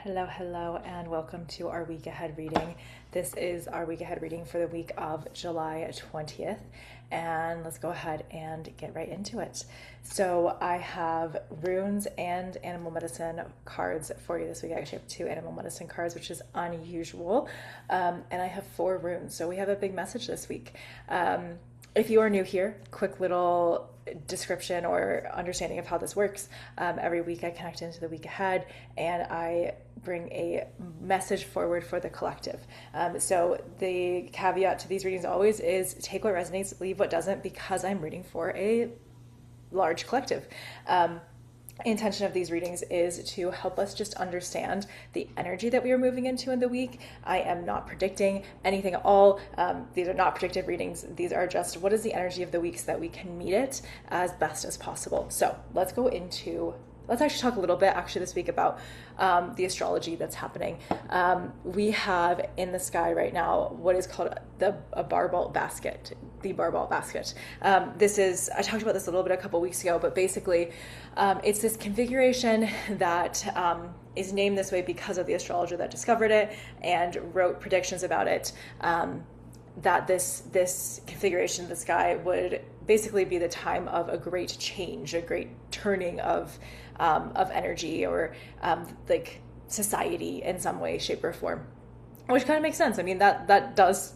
Hello, and welcome to our week ahead reading. This is our week ahead reading for the week of July 20th, and let's go ahead and get right into it. So, I have runes and animal medicine cards for you this week. I actually have two animal medicine cards, which is unusual, and I have four runes. So, we have a big message this week. If you are new here, quick little description or understanding of how this works. Every week I connect into the week ahead and I bring a message forward for the collective. So the caveat to these readings always is take what resonates, leave what doesn't, because I'm reading for a large collective. Intention of these readings is to help us just understand the energy that we are moving into in the week. I am not predicting anything at all. These are not predictive readings. These are just what is the energy of the week so that we can meet it as best as possible. So let's actually talk a little bit actually this week about the astrology that's happening. We have in the sky right now what is called a Barbalt basket, the Barbalt basket. I talked about this a little bit a couple weeks ago, but basically it's this configuration that is named this way because of the astrologer that discovered it and wrote predictions about it. That this configuration of the sky would basically be the time of a great change, a great turning of energy or like society in some way, shape, or form, which kind of makes sense. I mean, that does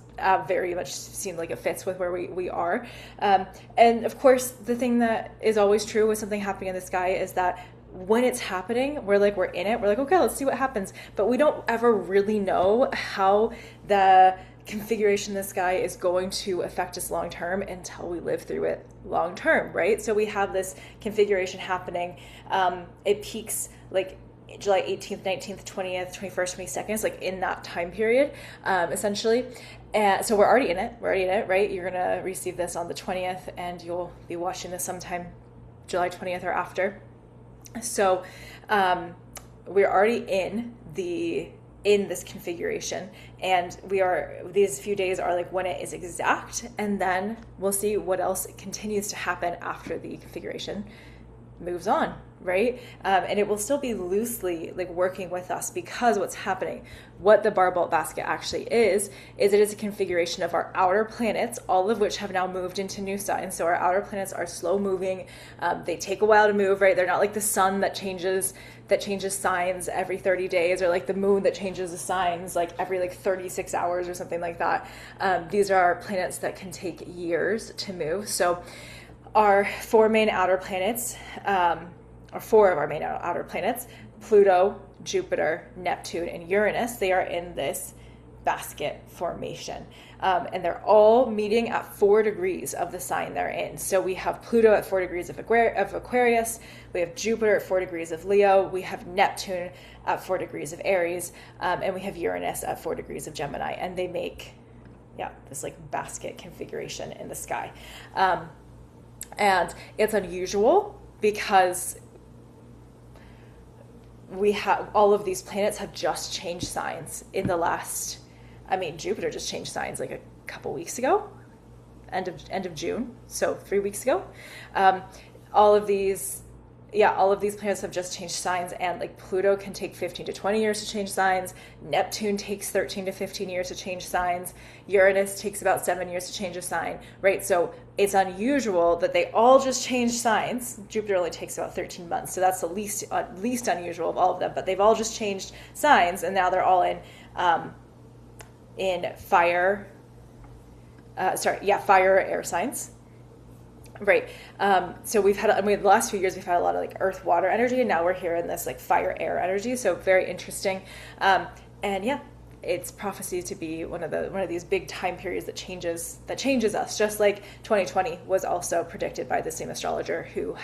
very much seem like it fits with where we are. And of course, the thing that is always true with something happening in the sky is that when it's happening, we're in it. We're like, okay, let's see what happens. But we don't ever really know how the configuration in the sky is going to affect us long term until we live through it long term, right? So we have this configuration happening. It peaks like July 18th, 19th, 20th, 21st, 22nd. It's like in that time period, essentially. And so we're already in it, right? You're going to receive this on the 20th and you'll be watching this sometime July 20th or after. So we're already in this configuration, and these few days are like when it is exact, and then we'll see what else continues to happen after the configuration moves on, right? And it will still be loosely like working with us, because what's happening, what the Barbalt basket actually is it is a configuration of our outer planets, all of which have now moved into new signs. So our outer planets are slow moving. They take a while to move, right? They're not like the sun that changes signs every 30 days, or like the moon that changes the signs like every like 36 hours or something like that. These are planets that can take years to move. So our four of our main outer planets, Pluto, Jupiter, Neptune, and Uranus, they are in this basket formation. And they're all meeting at 4 degrees of the sign they're in. So we have Pluto at 4 degrees of Aquarius, we have Jupiter at 4 degrees of Leo, we have Neptune at 4 degrees of Aries, and we have Uranus at 4 degrees of Gemini. And they make, this like basket configuration in the sky. And it's unusual because we have all of these planets have just changed signs in the last, Jupiter just changed signs like a couple weeks ago, end of June, so 3 weeks ago. All of these planets have just changed signs, and like Pluto can take 15 to 20 years to change signs. Neptune takes 13 to 15 years to change signs. Uranus takes about 7 years to change a sign, right? So it's unusual that they all just changed signs. Jupiter only takes about 13 months, so that's the least unusual of all of them. But they've all just changed signs, and now they're all in fire. Fire or air signs. Right. So the last few years we've had a lot of like earth, water energy, and now we're here in this like fire, air energy. So very interesting. It's prophecy to be one of these big time periods that changes us, just like 2020 was also predicted by the same astrologer who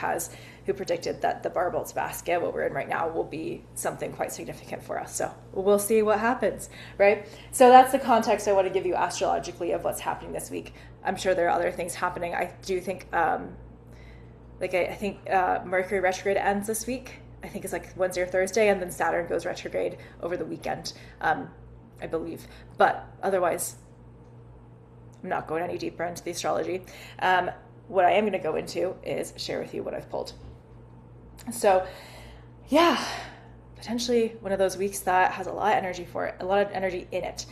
predicted that the Barbalt's basket, what we're in right now, will be something quite significant for us. So we'll see what happens, right? So that's the context I want to give you astrologically of what's happening this week. I'm sure there are other things happening. I do think, I think Mercury retrograde ends this week. I think it's like Wednesday or Thursday, and then Saturn goes retrograde over the weekend, I believe. But otherwise, I'm not going any deeper into the astrology. What I am going to go into is share with you what I've pulled. So, potentially one of those weeks that has a lot of energy for it, a lot of energy in it.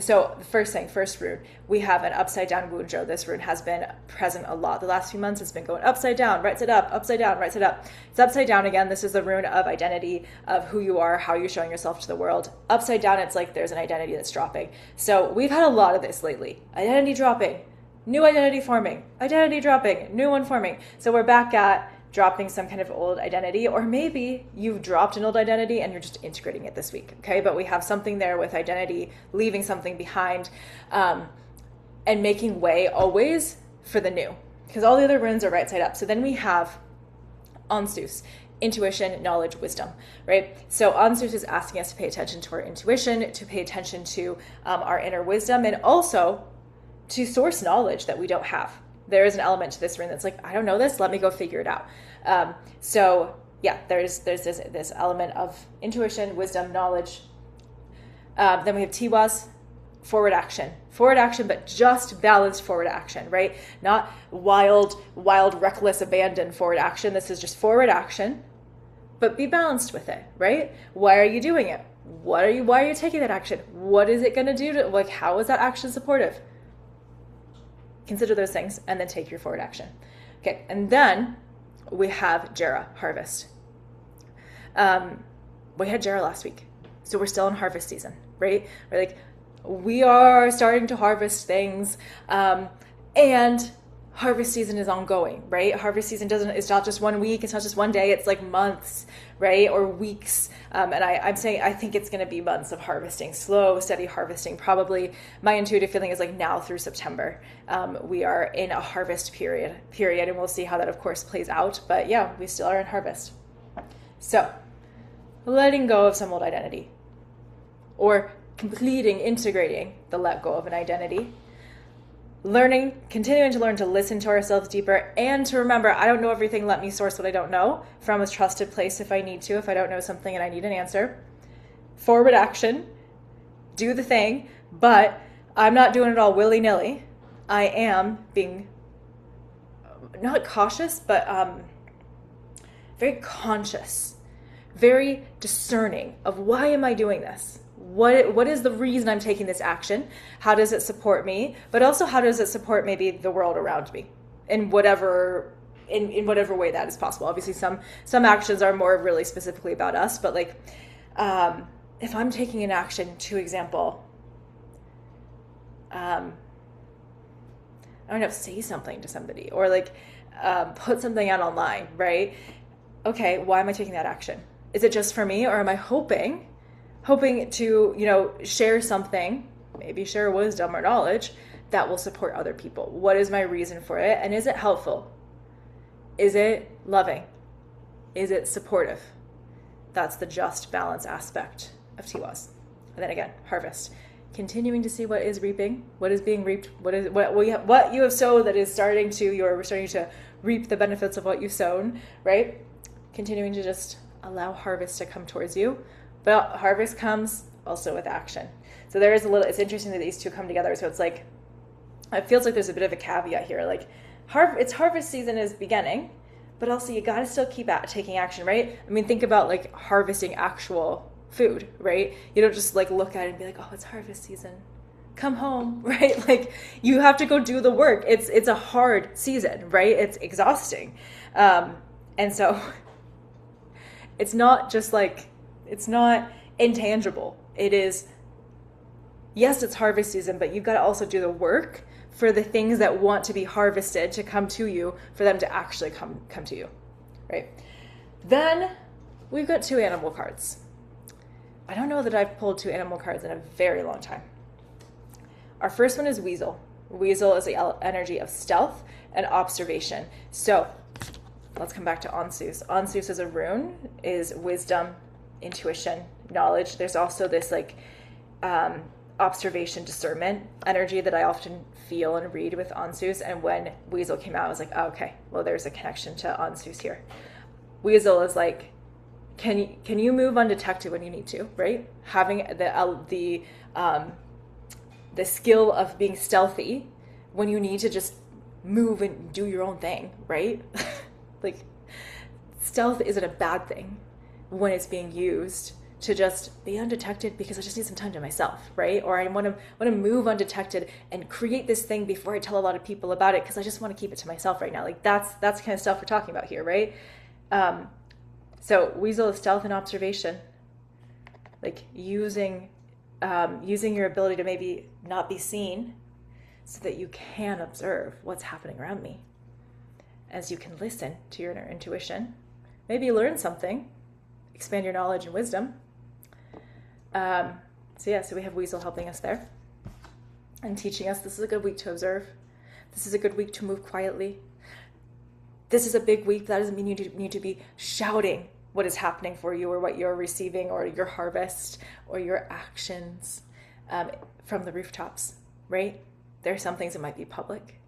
So the first rune, we have an upside down Wunzhou. This rune has been present a lot the last few months. It's been going upside down, right side up, upside down, right side up. It's upside down again. This is the rune of identity, of who you are, how you're showing yourself to the world. Upside down, it's like there's an identity that's dropping. So we've had a lot of this lately. Identity dropping, new identity forming, identity dropping, new one forming. So we're back at dropping some kind of old identity, or maybe you've dropped an old identity and you're just integrating it this week, okay? But we have something there with identity, leaving something behind, and making way always for the new, because all the other runes are right side up. So then we have Ansus, intuition, knowledge, wisdom, right? So Ansus is asking us to pay attention to our intuition, to pay attention to our inner wisdom, and also to source knowledge that we don't have. There is an element to this rune that's like, I don't know this, let me go figure it out. So yeah, there's this element of intuition, wisdom, knowledge. Then we have Tiwaz, forward action, but just balanced forward action, right? Not wild, reckless, abandoned forward action. This is just forward action, but be balanced with it, right? Why are you doing it? Why are you taking that action? What is it going to do to, like, how is that action supportive? Consider those things and then take your forward action. Okay, and then we have Jera, harvest. We had Jera last week, so we're still in harvest season, right? We are starting to harvest things, and harvest season is ongoing, right? Harvest season it's not just 1 week, it's not just one day, it's like months, right? Or weeks. And I'm saying, I think it's going to be months of harvesting, slow, steady harvesting. Probably my intuitive feeling is like now through September, we are in a harvest period, and we'll see how that of course plays out. But yeah, we still are in harvest. So letting go of some old identity, or integrating the let go of an identity. Continuing to learn to listen to ourselves deeper, and to remember, I don't know everything, let me source what I don't know from a trusted place if I need to, if I don't know something and I need an answer. Forward action, do the thing, but I'm not doing it all willy-nilly. I am being not cautious, but very conscious, very discerning of why am I doing this? What is the reason I'm taking this action? How does it support me? But also, how does it support maybe the world around me in whatever way that is possible? Obviously, some actions are more really specifically about us, but like if I'm taking an action, to example, I don't know, say something to somebody, or like put something out online, right? Okay, why am I taking that action? Is it just for me, or am I hoping to, share something, maybe share wisdom or knowledge that will support other people? What is my reason for it? And is it helpful? Is it loving? Is it supportive? That's the just balance aspect of Tiwaz. And then again, harvest. Continuing to see what is reaping, what is being reaped, what you have sown that is starting to reap the benefits of what you've sown, right? Continuing to just allow harvest to come towards you. But harvest comes also with action. So it's interesting that these two come together. So it's like, it feels like there's a bit of a caveat here. Like it's harvest season is beginning, but also you got to still keep taking action, right? I mean, think about like harvesting actual food, right? You don't just like look at it and be like, oh, it's harvest season, come home, right? Like you have to go do the work. It's a hard season, right? It's exhausting. And so it's not just like, it's not intangible. It is, yes, it's harvest season, but you've got to also do the work for the things that want to be harvested to come to you, for them to actually come to you, right? Then we've got 2 animal cards. I don't know that I've pulled 2 animal cards in a very long time. Our first one is Weasel. Weasel is the energy of stealth and observation. So let's come back to Ansus. Ansus as a rune is wisdom, intuition, knowledge. There's also this like observation, discernment energy that I often feel and read with Ansus. And when Weasel came out, I was like, oh, okay, well, there's a connection to Ansus here. Weasel is like, can you move undetected when you need to, right? Having the skill of being stealthy when you need to just move and do your own thing, right? Like stealth isn't a bad thing. when it's being used to just be undetected because I just need some time to myself, right? Or I want to move undetected and create this thing before I tell a lot of people about it because I just want to keep it to myself right now. Like that's the kind of stuff we're talking about here, right? So weasel is stealth and observation, like using your ability to maybe not be seen so that you can observe what's happening around me, as you can listen to your inner intuition, maybe learn something, expand your knowledge and wisdom. So we have Weasel helping us there and teaching us this is a good week to observe. This is a good week to move quietly. This is a big week. That doesn't mean you need to be shouting what is happening for you or what you're receiving or your harvest or your actions from the rooftops, right? There are some things that might be public,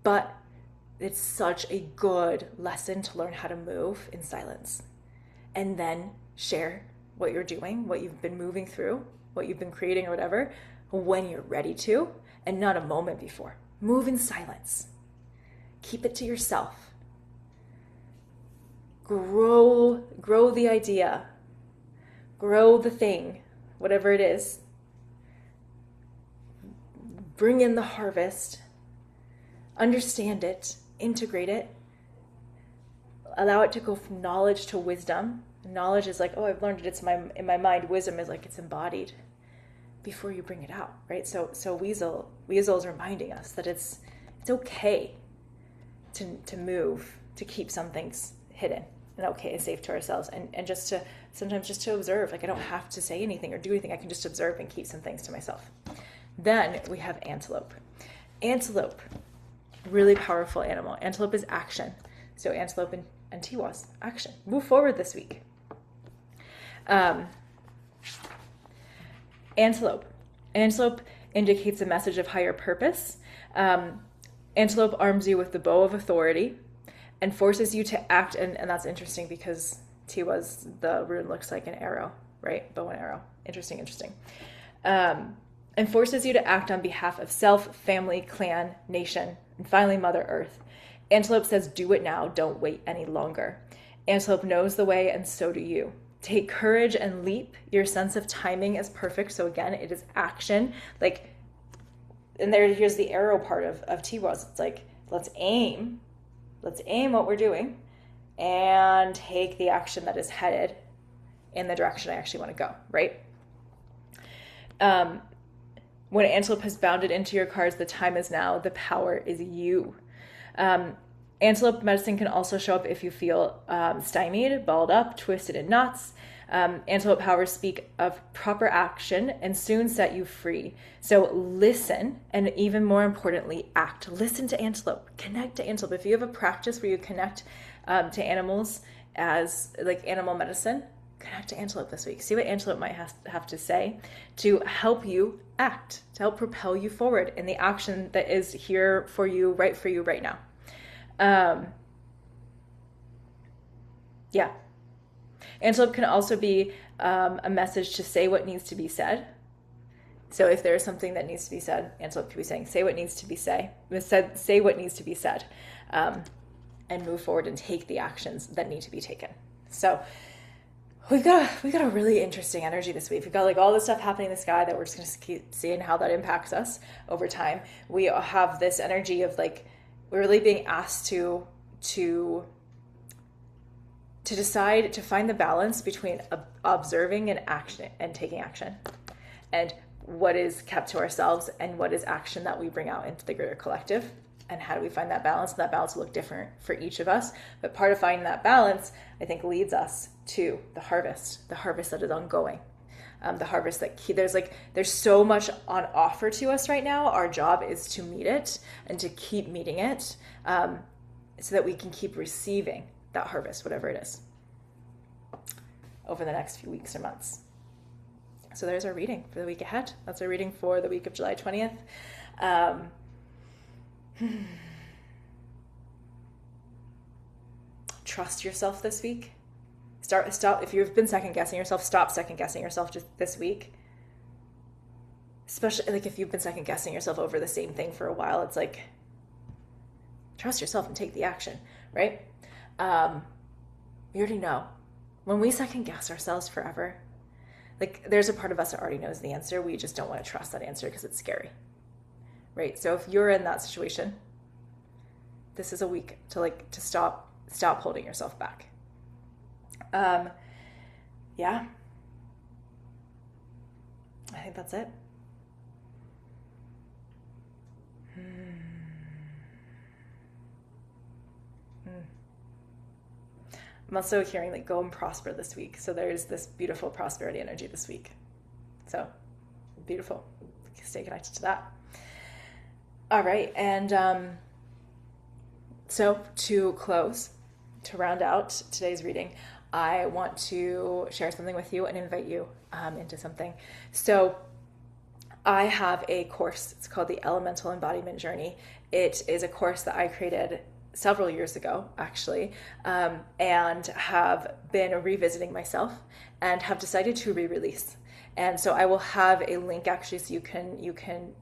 but it's such a good lesson to learn how to move in silence and then share what you're doing, what you've been moving through, what you've been creating or whatever, when you're ready to, and not a moment before. Move in silence. Keep it to yourself. Grow the idea. Grow the thing, whatever it is. Bring in the harvest. Understand it. Integrate it. Allow it to go from knowledge to wisdom. Knowledge is like, oh, I've learned it. It's in my mind. Wisdom is like it's embodied before you bring it out, right? So Weasel is reminding us that it's okay to move, to keep some things hidden and okay and safe to ourselves, and just to sometimes just to observe. Like I don't have to say anything or do anything. I can just observe and keep some things to myself. Then we have Antelope. Antelope, really powerful animal. Antelope is action. So Antelope and Tiwaz, action. Move forward this week. Antelope indicates a message of higher purpose. Antelope arms you with the bow of authority and forces you to act. And that's interesting because Tiwaz, the rune looks like an arrow, right? Bow and arrow. Interesting. And forces you to act on behalf of self, family, clan, nation, and finally Mother Earth. Antelope says, do it now. Don't wait any longer. Antelope knows the way, and so do you. Take courage and leap. Your sense of timing is perfect. So again, it is action. Like, and here's the arrow part of Tiwaz. It's like, let's aim what we're doing and take the action that is headed in the direction I actually want to go, right? When Antelope has bounded into your cards, the time is now. The power is you. Antelope medicine can also show up if you feel stymied, balled up, twisted in knots. Antelope powers speak of proper action and soon set you free. So listen, and even more importantly, act. Listen to Antelope. Connect to Antelope. If you have a practice where you connect to animals as like animal medicine, connect to Antelope this week. See what Antelope might have to say to help you act, to help propel you forward in the action that is here for you right now. Antelope can also be a message to say what needs to be said. So if there's something that needs to be said, Antelope could be saying, say what needs to be said, and move forward and take the actions that need to be taken. So we've got a really interesting energy this week. We've got like all this stuff happening in the sky that we're just going to keep seeing how that impacts us over time. We have this energy of like, we're really being asked to decide, to find the balance between observing and action and taking action, and what is kept to ourselves and what is action that we bring out into the greater collective, and how do we find that balance. And that balance will look different for each of us, but part of finding that balance, I think, leads us to the harvest that is ongoing. The harvest that there's so much on offer to us right now. Our job is to meet it and to keep meeting it, so that we can keep receiving that harvest, whatever it is, over the next few weeks or months. So there's our reading for the week ahead. That's our reading for the week of July 20th. Trust yourself this week. Stop. If you've been second guessing yourself, stop second guessing yourself just this week. Especially like if you've been second guessing yourself over the same thing for a while, it's like, trust yourself and take the action, right? You already know. when we second guess ourselves forever, like there's a part of us that already knows the answer. We just don't want to trust that answer because it's scary, right? So if you're in that situation, this is a week to stop holding yourself back. Yeah, I think that's it. I'm also hearing like go and prosper this week. So there's this beautiful prosperity energy this week. So beautiful. Stay connected to that. All right. And so to close, to round out today's reading, I want to share something with you and invite you into something. So I have a course. It's called the Elemental Embodiment Journey. It is a course that I created several years ago, actually, and have been revisiting myself and have decided to re-release. And so I will have a link actually, so you can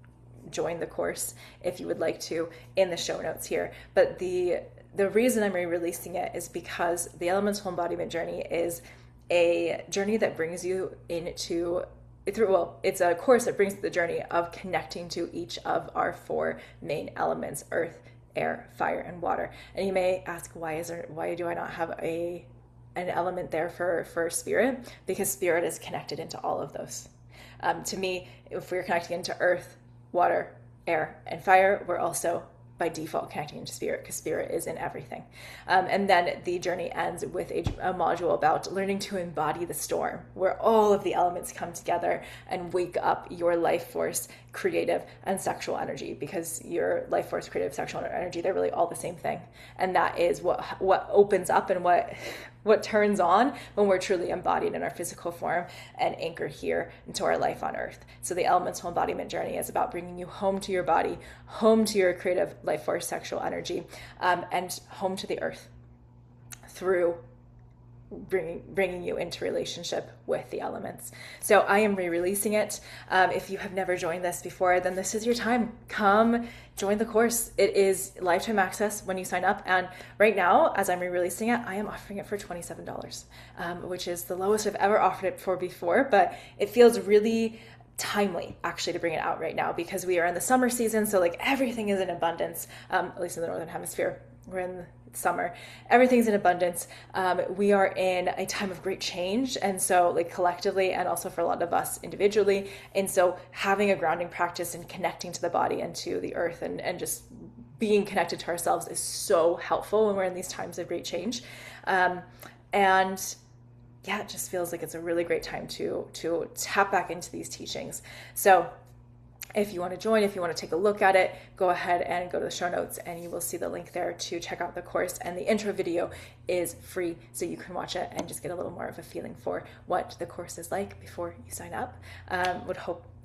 join the course if you would like to in the show notes here. But the reason I'm re-releasing it is because the Elemental Embodiment Journey is a journey that brings you it's a course that brings the journey of connecting to each of our four main elements: earth, air, fire, and water. And you may ask, why do I not have an element there for spirit? Because spirit is connected into all of those. To me, if we're connecting into earth, water, air, and fire, we're also by default connecting into spirit, because spirit is in everything. And then the journey ends with a module about learning to embody the storm, where all of the elements come together and wake up your life force, creative, and sexual energy, because your life force, creative, sexual energy, they're really all the same thing. And that is what opens up and what turns on when we're truly embodied in our physical form and anchored here into our life on earth. So the Elemental Embodiment Journey is about bringing you home to your body, home to your creative life force, sexual energy, and home to the earth through bringing you into relationship with the elements. So I am re-releasing it. If you have never joined this before, then this is your time. Come join the course. It is lifetime access when you sign up. And right now, as I'm re-releasing it, I am offering it for $27, which is the lowest I've ever offered it for before, but it feels really timely actually to bring it out right now, because we are in the summer season. So like everything is in abundance, at least in the Northern Hemisphere. We're in summer, everything's in abundance. We are in a time of great change, and so like collectively, and also for a lot of us individually. And so having a grounding practice and connecting to the body and to the earth and just being connected to ourselves is so helpful when we're in these times of great change. And yeah, it just feels like it's a really great time to tap back into these teachings. So if you want to join, if you want to take a look at it, go ahead and go to the show notes and you will see the link there to check out the course. And the intro video is free, so you can watch it and just get a little more of a feeling for what the course is like before you sign up.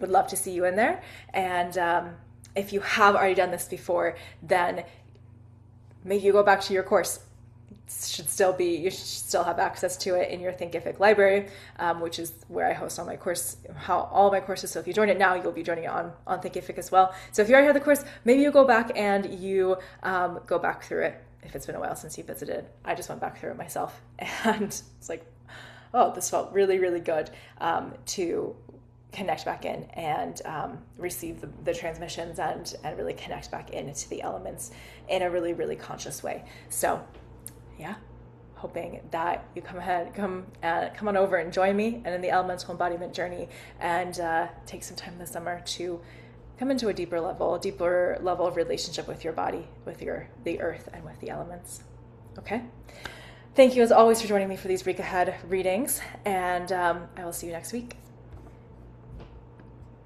Would love to see you in there. And if you have already done this before, then make you go back to your course. You should still have access to it in your Thinkific library, which is where I host all my my courses. So if you join it now, you'll be joining it on Thinkific as well. So if you already have the course, maybe you go back and you go back through it. If it's been a while since you visited, I just went back through it myself, and it's like, oh, this felt really, really good to connect back in and receive the transmissions and really connect back into the elements in a really, really conscious way. So yeah, hoping that you come on over and join me and in the Elemental Embodiment Journey, and take some time this summer to come into a deeper level of relationship with your body, with the earth, and with the elements. Okay? Thank you as always for joining me for these week ahead readings, and I will see you next week.